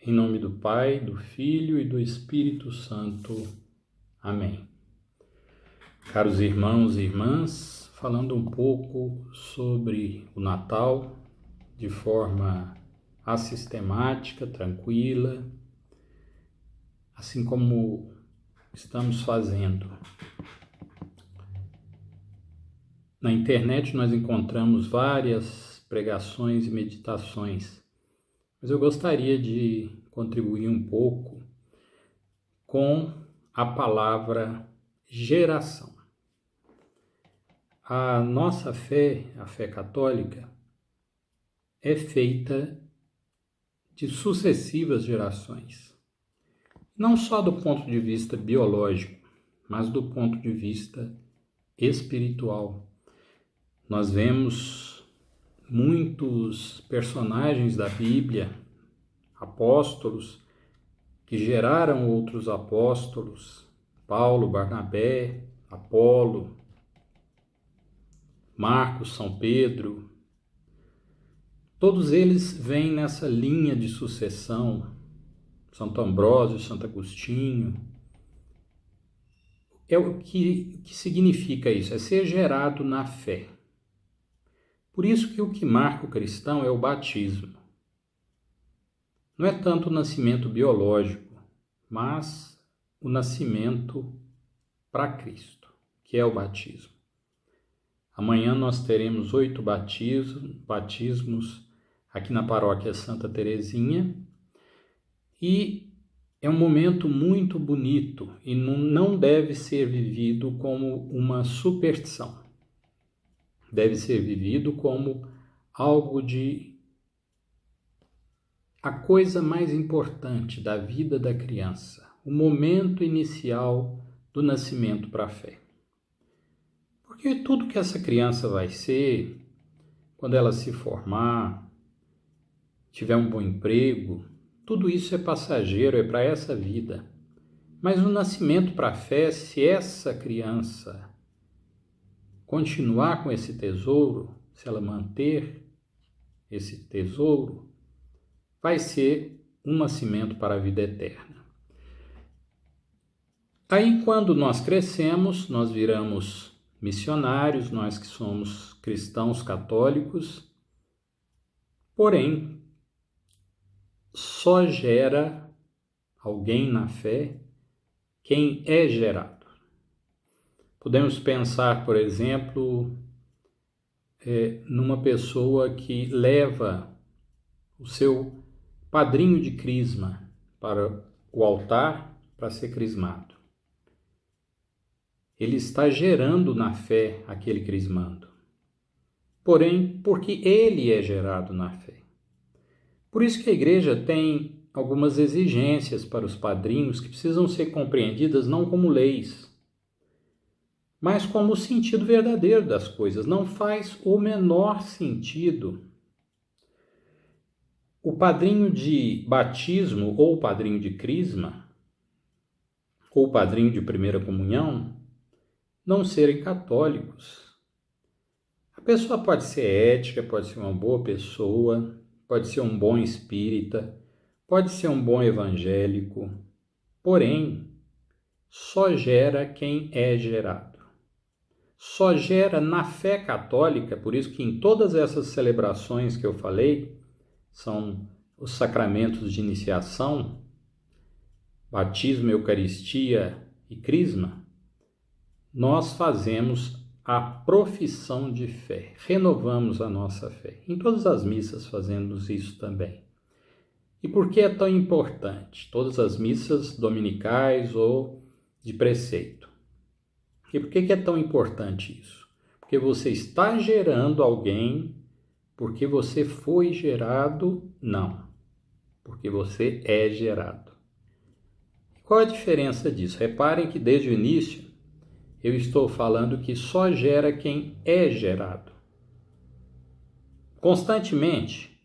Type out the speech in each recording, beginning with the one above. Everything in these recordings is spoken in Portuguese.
Em nome do Pai, do Filho e do Espírito Santo. Amém. Caros irmãos e irmãs, falando um pouco sobre o Natal de forma assistemática, tranquila, assim como estamos fazendo. Na internet nós encontramos várias pregações e meditações, mas eu gostaria de contribuir um pouco com a palavra geração. A nossa fé, a fé católica, é feita de sucessivas gerações. Não só do ponto de vista biológico, mas do ponto de vista espiritual. Nós vemos muitos personagens da Bíblia, apóstolos, que geraram outros apóstolos, Paulo, Barnabé, Apolo, Marcos, São Pedro. Todos eles vêm nessa linha de sucessão, Santo Ambrósio, Santo Agostinho. O que significa isso? É ser gerado na fé. Por isso que o que marca o cristão é o batismo. Não é tanto o nascimento biológico, mas o nascimento para Cristo, que é o batismo. Amanhã nós teremos 8 batismos aqui na paróquia Santa Teresinha, e é um momento muito bonito e não deve ser vivido como uma superstição. Deve ser vivido como algo a coisa mais importante da vida da criança, o momento inicial do nascimento para a fé. Porque tudo que essa criança vai ser, quando ela se formar, tiver um bom emprego, tudo isso é passageiro, é para essa vida. Mas o nascimento para a fé, se essa criança continuar com esse tesouro, se ela manter esse tesouro, vai ser um nascimento para a vida eterna. Aí, quando nós crescemos, nós viramos missionários, nós que somos cristãos católicos, porém, só gera alguém na fé quem é gerado. Podemos pensar, por exemplo, numa pessoa que leva o seu padrinho de crisma para o altar para ser crismado. Ele está gerando na fé aquele crismando. Porém, porque ele é gerado na fé. Por isso que a igreja tem algumas exigências para os padrinhos que precisam ser compreendidas não como leis, mas como o sentido verdadeiro das coisas. Não faz o menor sentido o padrinho de batismo ou o padrinho de crisma ou o padrinho de primeira comunhão não serem católicos. A pessoa pode ser ética, pode ser uma boa pessoa, pode ser um bom espírita, pode ser um bom evangélico, porém, só gera quem é gerado. Só gera na fé católica, por isso que em todas essas celebrações que eu falei, são os sacramentos de iniciação, batismo, eucaristia e crisma, nós fazemos a profissão de fé, renovamos a nossa fé. Em todas as missas fazemos isso também. E por que é tão importante? Todas as missas dominicais ou de preceito. E por que é tão importante isso? Porque você está gerando alguém porque você foi gerado? Não. Porque você é gerado. E qual a diferença disso? Reparem que desde o início eu estou falando que só gera quem é gerado. Constantemente,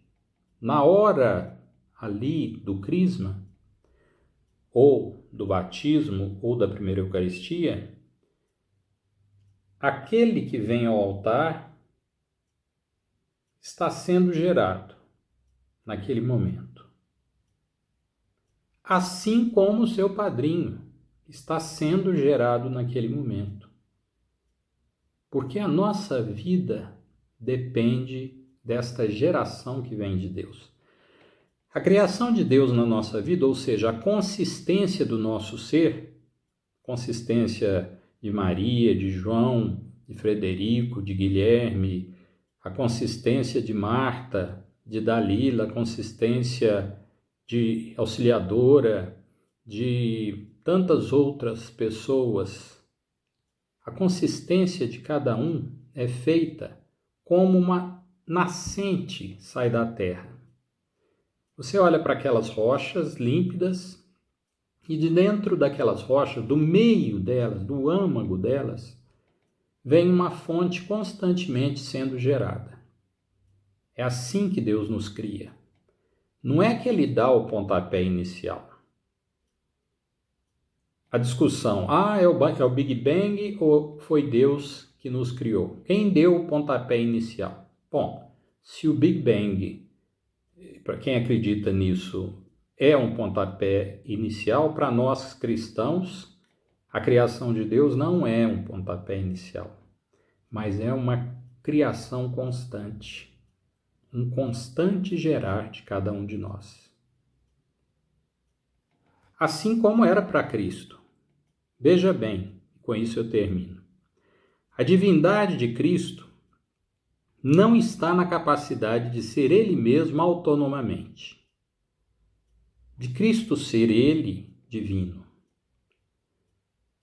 na hora ali do crisma, ou do batismo, ou da primeira Eucaristia, aquele que vem ao altar está sendo gerado naquele momento. assim como o seu padrinho está sendo gerado naquele momento. Porque a nossa vida depende desta geração que vem de Deus. A criação de Deus na nossa vida, ou seja, a consistência do nosso ser, consistência de Maria, de João, de Frederico, de Guilherme, a consistência de Marta, de Dalila, a consistência de Auxiliadora, de tantas outras pessoas. A consistência de cada um é feita como uma nascente sai da terra. Você olha para aquelas rochas límpidas e de dentro daquelas rochas, do meio delas, do âmago delas, vem uma fonte constantemente sendo gerada. É assim que Deus nos cria. Não é que Ele dá o pontapé inicial. A discussão, é o Big Bang ou foi Deus que nos criou? Quem deu o pontapé inicial? Bom, se o Big Bang, para quem acredita nisso, é um pontapé inicial, para nós cristãos, a criação de Deus não é um pontapé inicial, mas é uma criação constante, um constante gerar de cada um de nós. Assim como era para Cristo. Veja bem, com isso eu termino. A divindade de Cristo não está na capacidade de ser Ele mesmo autonomamente. De Cristo ser Ele divino.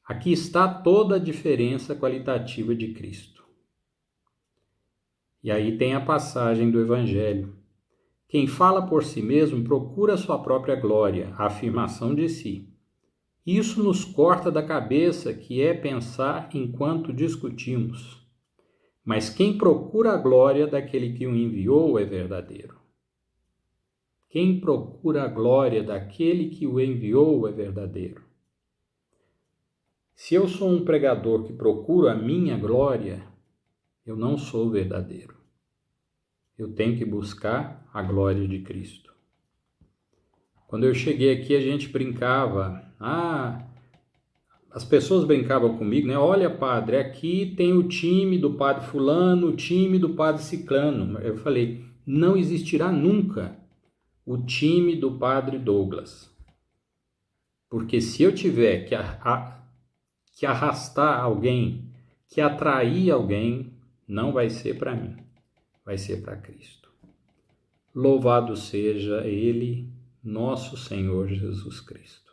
Aqui está toda a diferença qualitativa de Cristo. E aí tem a passagem do Evangelho. Quem fala por si mesmo procura sua própria glória, a afirmação de si. Isso nos corta da cabeça, que é pensar enquanto discutimos. Mas quem procura a glória daquele que o enviou é verdadeiro. Quem procura a glória daquele que o enviou é verdadeiro. Se eu sou um pregador que procuro a minha glória, eu não sou verdadeiro. Eu tenho que buscar a glória de Cristo. Quando eu cheguei aqui, a gente brincava. As pessoas brincavam comigo, né? Olha, padre, aqui tem o time do padre fulano, o time do padre ciclano. Eu falei, não existirá nunca o time do padre Douglas. Porque se eu tiver que arrastar alguém, que atrair alguém, não vai ser para mim, vai ser para Cristo. Louvado seja Ele, nosso Senhor Jesus Cristo.